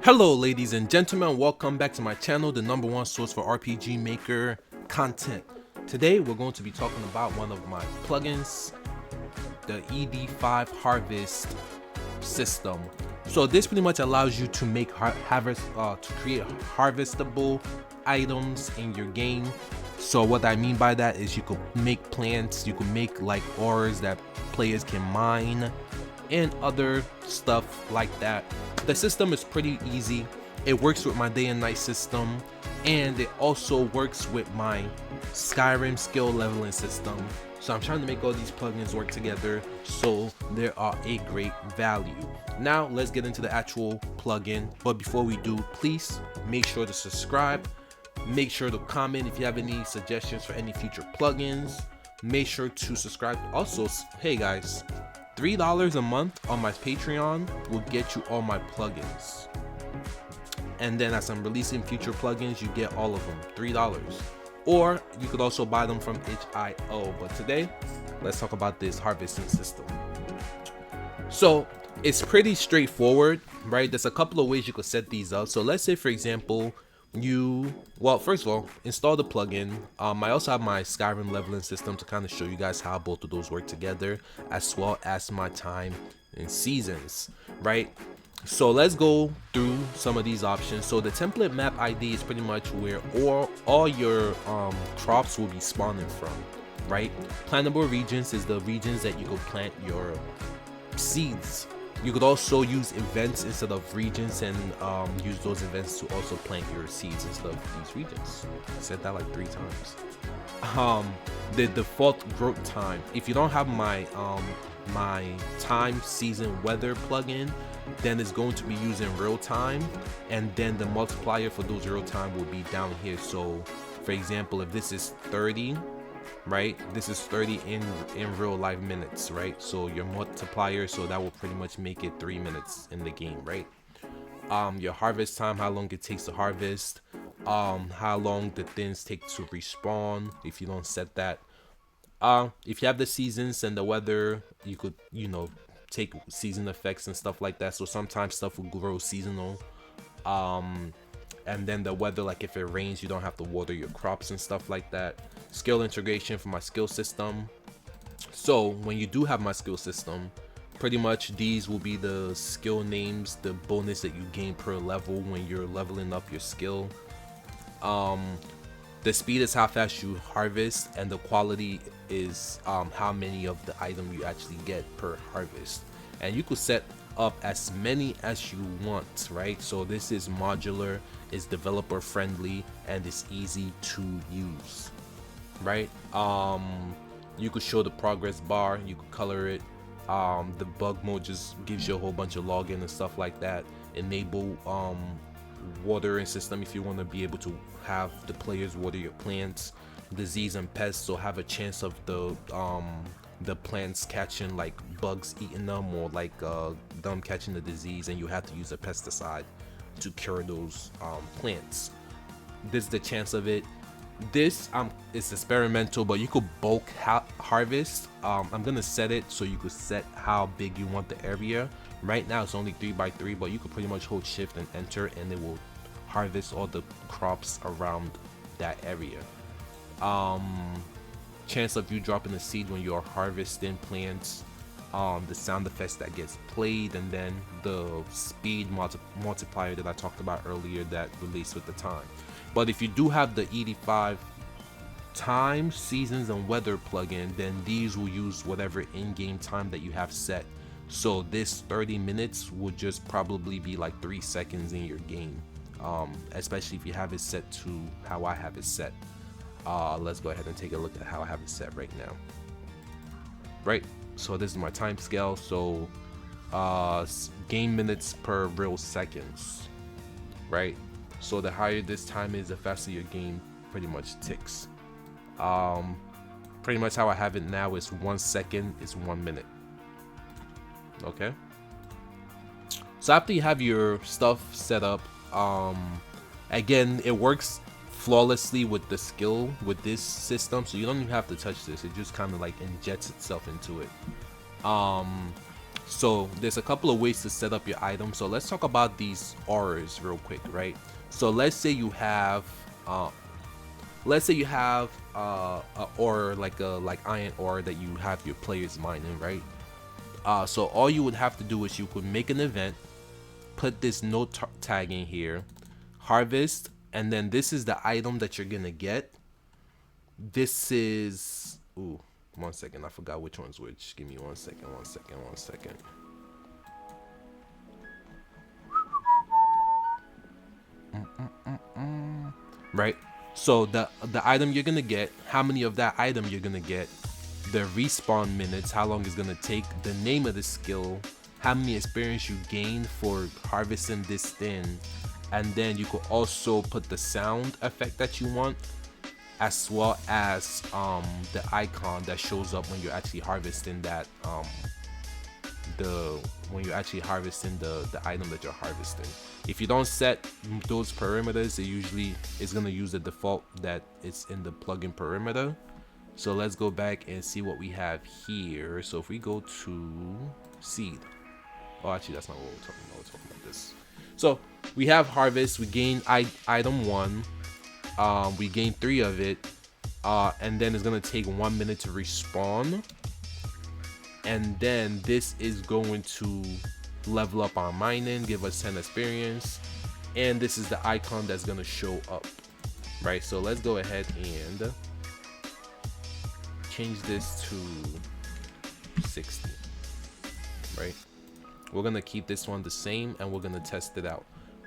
Hello ladies and gentlemen, welcome back to my channel, the #1 source for RPG Maker content. Today we're going to be talking about one of my plugins, the ED5 Harvest System. So this pretty much allows you to make to create harvestable items in your game. So what I mean by that is you could make plants, you could make like ores that players can mine and other stuff like that. The system is pretty easy. It works with my day and night system, and it also works with my Skyrim Skill Leveling system. So I'm trying to make all these plugins work together so they are a great value. Now let's get into the actual plugin, but before we do, please make sure to subscribe, make sure to comment if you have any suggestions for any future plugins. Make sure to subscribe. Also, hey guys, $3 a month on my Patreon will get you all my plugins, and then as I'm releasing future plugins, you get all of them $3, or you could also buy them from itch.io. But today let's talk about this harvesting system. So it's pretty straightforward, right? There's a couple of ways you could set these up. So let's say, for example, first of all, install the plugin. I also have my Skyrim leveling system to kind of show you guys how both of those work together, as well as my time and seasons, right? So let's go through some of these options. So the template map ID is pretty much where all your crops will be spawning from, right? Plantable regions is the regions that you could plant your seeds. You could also use events instead of regions, and use those events to also plant your seeds instead of these regions. I said that like 3 times. The default growth time, if you don't have my my time, season, weather plugin, then it's going to be using real time, and then the multiplier for those real time will be down here. So for example, if this is 30, right, this is 30 in real life minutes, right? So your multiplier, so that will pretty much make it 3 minutes in the game, right? Your harvest time, how long it takes to harvest, how long the things take to respawn if you don't set that. If you have the seasons and the weather, you could take season effects and stuff like that. So sometimes stuff will grow seasonal. And then the weather, like if it rains, you don't have to water your crops and stuff like that. Skill integration for my skill system. So when you do have my skill system, pretty much these will be the skill names, the bonus that you gain per level when you're leveling up your skill. The speed is how fast you harvest, and the quality is how many of the item you actually get per harvest. And you could set up as many as you want, right? So this is modular, it's developer friendly, and it's easy to use, right? You could show the progress bar, you could color it. The bug mode just gives you a whole bunch of login and stuff like that. Enable watering system if you want to be able to have the players water your plants. Disease and pests, so have a chance of the plants catching like bugs eating them, or like them catching the disease, and you have to use a pesticide to cure those plants. This is the chance of it. This is experimental, but you could bulk harvest. I'm gonna set it so you could set how big you want the area. Right now it's only 3x3, but you could pretty much hold shift and enter, and it will harvest all the crops around that area. Chance of you dropping a seed when you're harvesting plants, the sound effects that gets played, and then the speed multiplier that I talked about earlier that relates with the time. But if you do have the ED5 time, seasons, and weather plugin, then these will use whatever in-game time that you have set. So this 30 minutes would just probably be like 3 seconds in your game, especially if you have it set to how I have it set. Let's go ahead and take a look at how I have it set right now. Right, so this is my time scale. So game minutes per real seconds, right? So the higher this time is, the faster your game pretty much ticks. Pretty much how I have it now is 1 second is 1 minute. Okay, so after you have your stuff set up, again, it works flawlessly with the skill with this system, so you don't even have to touch this. It just kind of like injects itself into it. So there's a couple of ways to set up your item. So let's talk about these auras real quick, right? So let's say you have a ore like iron ore that you have your players mining, right? So all you would have to do is you could make an event, put this note tag in here, harvest, and then this is the item that you're gonna get. This is, ooh, 1 second, I forgot which one's which. Give me 1 second, 1 second, 1 second. Right, so the item you're gonna get, how many of that item you're gonna get, the respawn minutes, how long it's gonna take, the name of the skill, how many experience you gain for harvesting this thing, and then you could also put the sound effect that you want, as well as the icon that shows up when you're actually harvesting that the item that you're harvesting. If you don't set those perimeters, it usually is going to use the default that it's in the plugin perimeter. So let's go back and see what we have here. So if we go to seed, oh, actually that's not what we're talking about. We're talking about this. So we have harvest, we gain item 1, we gain 3 of it, and then it's gonna take 1 minute to respawn, and then this is going to level up our mining, give us 10 experience, and this is the icon that's gonna show up, right? So let's go ahead and change this to 60, right? We're gonna keep this one the same, and we're gonna test it out.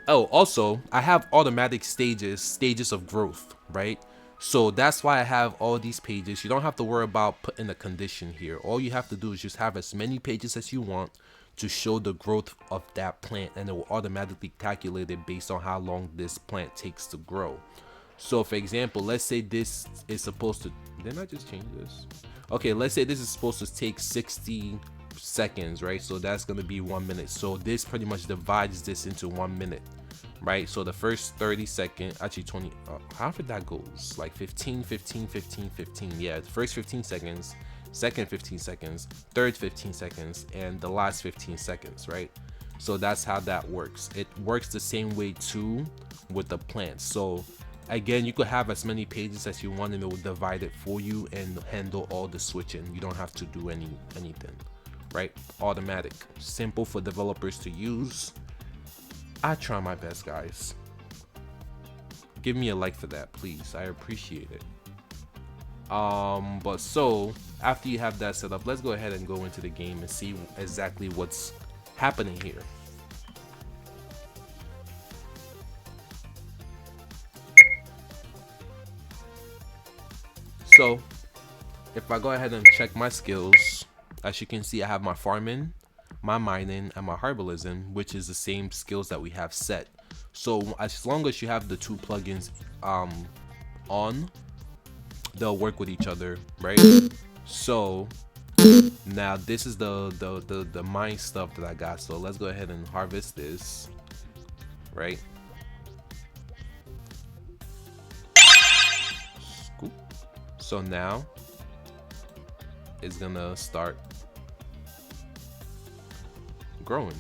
Oh, also I have automatic stages of growth, right? So that's why I have all these pages. You don't have to worry about putting a condition here. All you have to do is just have as many pages as you want to show the growth of that plant, and it will automatically calculate it based on how long this plant takes to grow. So for example, let's say this is supposed to, didn't I just change this? Okay, let's say this is supposed to take 60 seconds, right? So that's going to be 1 minute. So this pretty much divides this into 1 minute, right? So the first 30 seconds, actually 20, how did that goes? Like 15, 15, 15, 15. Yeah, the first 15 seconds, second 15 seconds, third 15 seconds, and the last 15 seconds, right? So that's how that works. It works the same way too with the plants. So again, you could have as many pages as you want, and it will divide it for you and handle all the switching. You don't have to do anything, right? Automatic, simple for developers to use. I try my best, guys. Give me a like for that, please. I appreciate it. But so after you have that set up, let's go ahead and go into the game and see exactly what's happening here. So if I go ahead and check my skills, as you can see, I have my farming, my mining, and my herbalism, which is the same skills that we have set. So as long as you have the two plugins on, they'll work with each other, right? So now this is the mine stuff that I got. So let's go ahead and harvest this, right? Scoop. So now it's gonna start growing.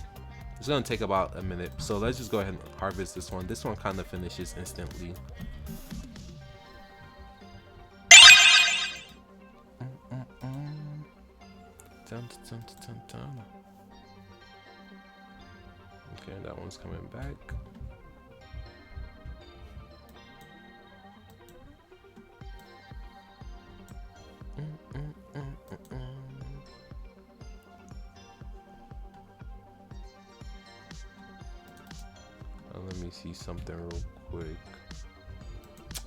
It's gonna take about a minute. So let's just go ahead and harvest this one. This one kind of finishes instantly. Okay, that one's coming back. Let me see something real quick.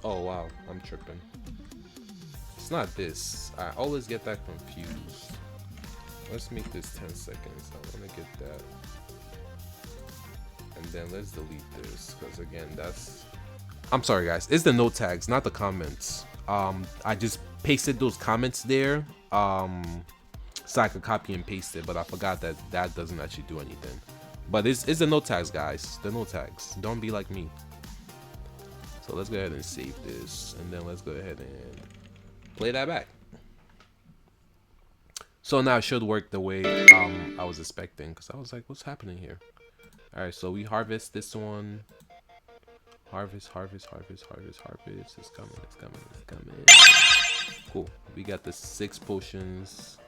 Oh wow, I'm tripping. It's not this. I always get that confused. Let's make this 10 seconds. I want to get that. And then let's delete this, because again, that's... I'm sorry guys, it's the note tags, not the comments. I just pasted those comments there so I could copy and paste it, but I forgot that that doesn't actually do anything. But it's the note tags, guys. The note tags. Don't be like me. So let's go ahead and save this, and then let's go ahead and play that back. So now it should work the way I was expecting, because I was like, what's happening here? All right, so we harvest this one. Harvest, harvest, harvest, harvest, harvest. It's coming, it's coming, it's coming. Cool. We got the 6 potions.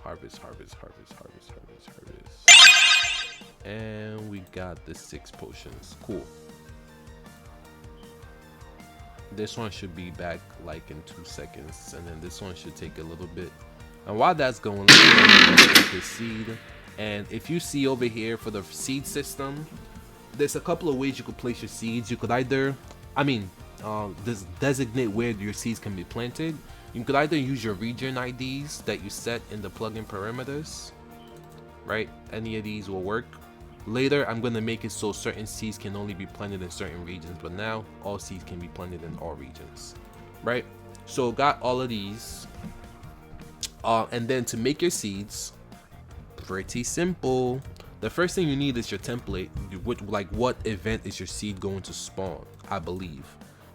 Harvest, harvest, harvest, harvest, harvest, harvest. And we got the 6 potions. Cool. This one should be back like in 2 seconds, and then this one should take a little bit. And while that's going, let's go ahead and get the seed. And if you see over here for the seed system, there's a couple of ways you could place your seeds. You could either, designate where your seeds can be planted. You could either use your region IDs that you set in the plugin parameters, right? Any of these will work. Later, I'm gonna make it so certain seeds can only be planted in certain regions, but now all seeds can be planted in all regions, right? So got all of these, and then to make your seeds, pretty simple. The first thing you need is your template, like what event is your seed going to spawn, I believe.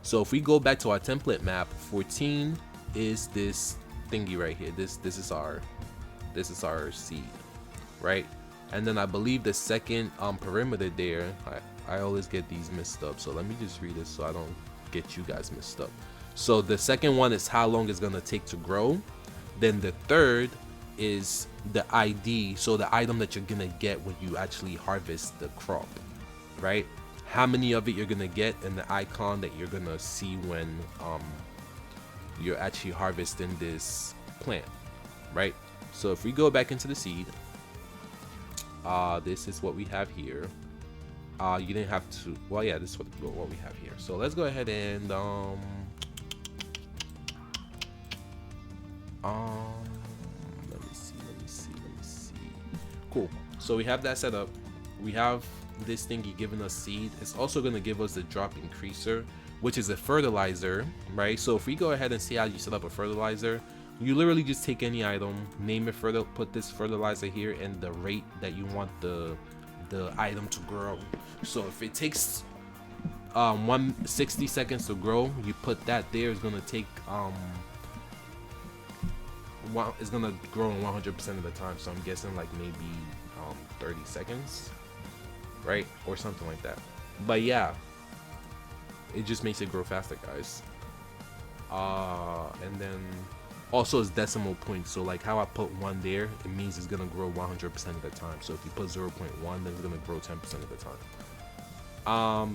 So if we go back to our template map, 14 is this thingy right here. This is our seed, right? And then I believe the second perimeter there, I always get these messed up, so let me just read it so I don't get you guys messed up. So the second one is how long it's gonna take to grow. Then the third is the ID, so the item that you're gonna get when you actually harvest the crop, right? How many of it you're gonna get, and the icon that you're gonna see when you're actually harvesting this plant, right? So if we go back into the seed, this is what we have here. You didn't have to, well, yeah, this is what we have here. So let's go ahead and let me see. Cool. So we have that set up. We have this thingy giving us seed. It's also going to give us the drop increaser, which is a fertilizer, right? So if we go ahead and see how you set up a fertilizer, you literally just take any item, name it, put this fertilizer here, and the rate that you want the item to grow. So if it takes 160 seconds to grow, you put that there. It's gonna take it's gonna grow 100% of the time. So I'm guessing like maybe 30 seconds, right, or something like that. But yeah, it just makes it grow faster, guys. And then also it's decimal points, so like how I put 1 there, it means it's gonna grow 100% of the time. So if you put 0.1, then it's gonna grow 10% of the time.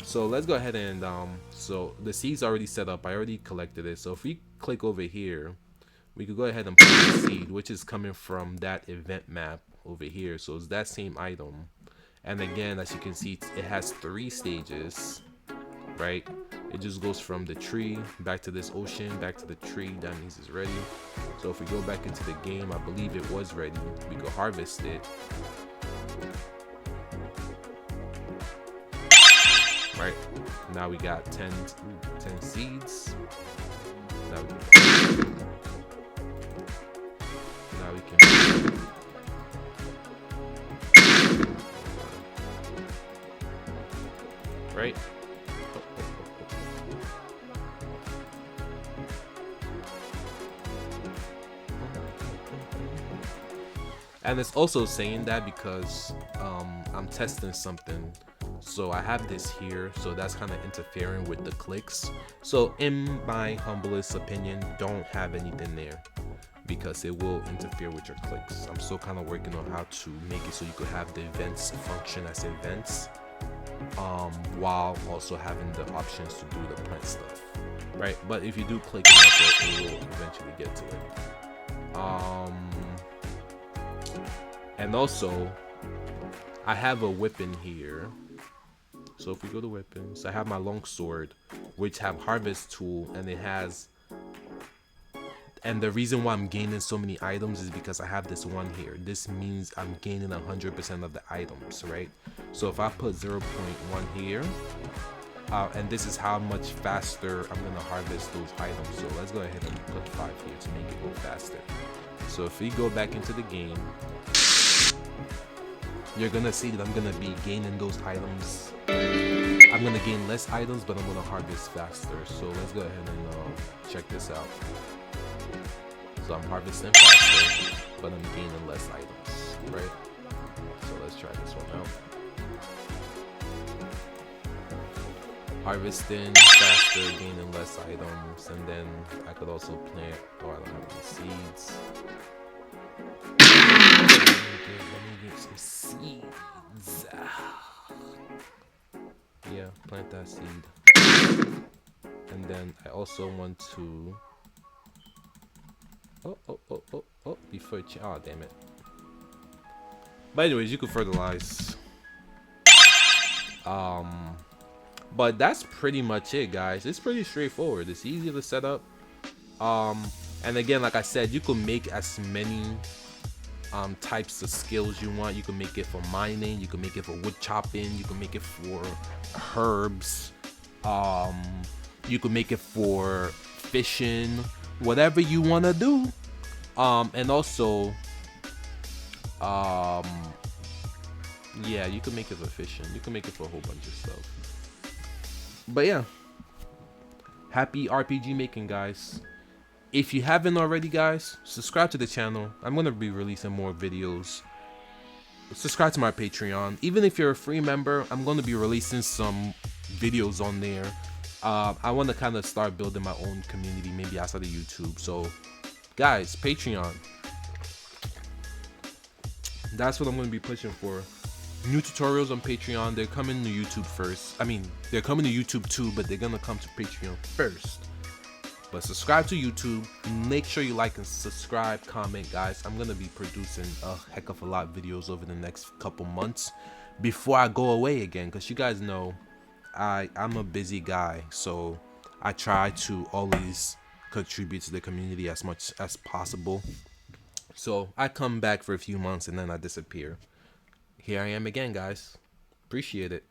So let's go ahead and so the seed's already set up. I already collected it. So if we click over here, we could go ahead and put the seed, which is coming from that event map over here. So it's that same item, and again, as you can see, it has 3 stages, right? It just goes from the tree back to this ocean, back to the tree. That means it's ready. So if we go back into the game, I believe it was ready. We could harvest it. Right, now we got 10 seeds. Now we can right. And it's also saying that because I'm testing something. So I have this here, so that's kind of interfering with the clicks. So in my humblest opinion, don't have anything there because it will interfere with your clicks. I'm still kind of working on how to make it so you could have the events function as events, while also having the options to do the plant stuff, right? But if you do click enough, it will eventually get to it. And also, I have a weapon here. So if we go to weapons, I have my long sword, which have harvest tool, and it has, and the reason why I'm gaining so many items is because I have this one here. This means I'm gaining 100% of the items, right? So if I put 0.1 here, and this is how much faster I'm gonna harvest those items. So let's go ahead and put 5 here to make it go faster. So if we go back into the game, you're gonna see that I'm gonna be gaining those items. I'm gonna gain less items, but I'm gonna harvest faster. So let's go ahead and check this out. because I'm harvesting faster, but I'm gaining less items, right? So let's try this one out. Harvesting faster, gaining less items, and then I could also plant. Oh, I don't have any seeds. Let me get some seeds. Yeah, plant that seed. And then I also want to. Oh! Before it. Oh, damn it. But anyways, you can fertilize. But that's pretty much it, guys. It's pretty straightforward. It's easy to set up. And again, like I said, you can make as many types of skills you want. You can make it for mining, you can make it for wood chopping, you can make it for herbs, you can make it for fishing, whatever you want to do. And also yeah, you can make it for fishing, you can make it for a whole bunch of stuff. But yeah, happy RPG making, guys. If you haven't already, guys, subscribe to the channel. I'm going to be releasing more videos. Subscribe to my Patreon. Even if you're a free member, I'm going to be releasing some videos on there. I want to kind of start building my own community, maybe outside of YouTube. So, guys, Patreon. That's what I'm going to be pushing for. New tutorials on Patreon. They're coming to YouTube first. I mean, they're coming to YouTube too, but they're going to come to Patreon first. But subscribe to YouTube. Make sure you like and subscribe, comment, guys. I'm gonna be producing a heck of a lot of videos over the next couple months before I go away again, because you guys know I'm a busy guy, so I try to always contribute to the community as much as possible. So I come back for a few months and then I disappear. Here I am again, guys. Appreciate it.